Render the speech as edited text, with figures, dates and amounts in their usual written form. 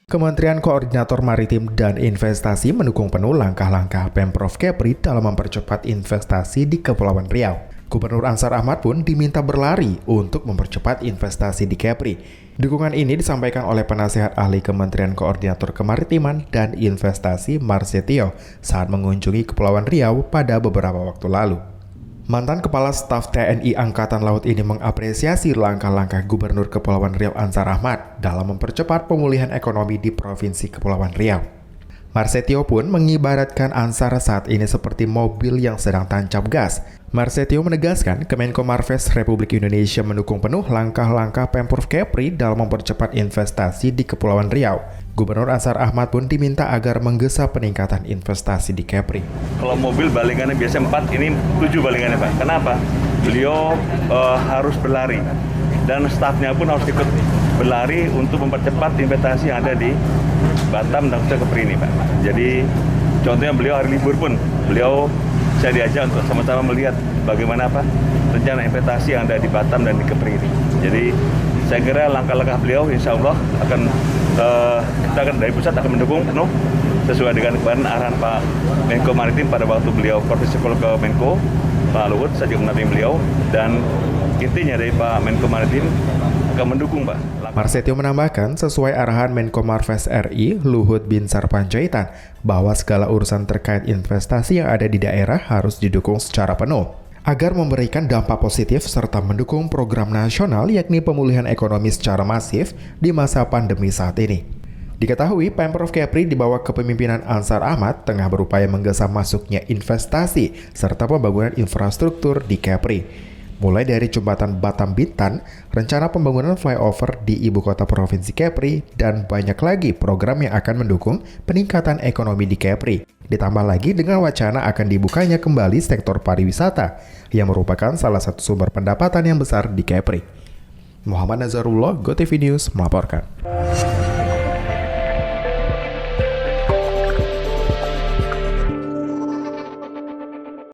Kementerian Koordinator Maritim dan Investasi mendukung penuh langkah-langkah Pemprov Kepri dalam mempercepat investasi di Kepulauan Riau. Gubernur Ansar Ahmad pun diminta berlari untuk mempercepat investasi di Kepri. Dukungan ini disampaikan oleh penasihat ahli Kementerian Koordinator Kemaritiman dan Investasi Marsetio saat mengunjungi Kepulauan Riau pada beberapa waktu lalu. Mantan Kepala Staf TNI Angkatan Laut ini mengapresiasi langkah-langkah Gubernur Kepulauan Riau Ansar Ahmad dalam mempercepat pemulihan ekonomi di Provinsi Kepulauan Riau. Marsetio pun mengibaratkan Ansar saat ini seperti mobil yang sedang tancap gas. Marsetio menegaskan Kemenko Marves Republik Indonesia mendukung penuh langkah-langkah Pemprov Kepri dalam mempercepat investasi di Kepulauan Riau. Gubernur Ansar Ahmad pun diminta agar menggesa peningkatan investasi di Kepri. Kalau mobil balingannya biasa 4, ini 7 balingannya Pak. Kenapa? Beliau harus berlari dan stafnya pun harus ikut berlari untuk mempercepat investasi yang ada di Batam dan khususnya Kepri ini Pak. Jadi contohnya beliau hari libur pun, beliau saya diajak untuk sama-sama melihat bagaimana rencana investasi yang ada di Batam dan di Kepri ini. Jadi saya kira langkah-langkah beliau insya Allah kita akan dari pusat akan mendukung penuh sesuai dengan kemarin arahan Pak Menko Maritim pada waktu beliau Profesi ke Menko, Pak Luhut, saya juga menampingi beliau, dan intinya dari Pak Menko Maritim akan mendukung Pak. Marsetio menambahkan sesuai arahan Menko Marves RI Luhut Binsar Panjaitan bahwa segala urusan terkait investasi yang ada di daerah harus didukung secara penuh agar memberikan dampak positif serta mendukung program nasional yakni pemulihan ekonomi secara masif di masa pandemi saat ini. Diketahui Pemprov Kepri di bawah kepemimpinan Ansar Ahmad tengah berupaya menggesa masuknya investasi serta pembangunan infrastruktur di Kepri. Mulai dari jembatan Batam Bintan, rencana pembangunan flyover di ibu kota Provinsi Kepri, dan banyak lagi program yang akan mendukung peningkatan ekonomi di Kepri. Ditambah lagi dengan wacana akan dibukanya kembali sektor pariwisata, yang merupakan salah satu sumber pendapatan yang besar di Kepri. Muhammad Nazarullah, GoTV News melaporkan.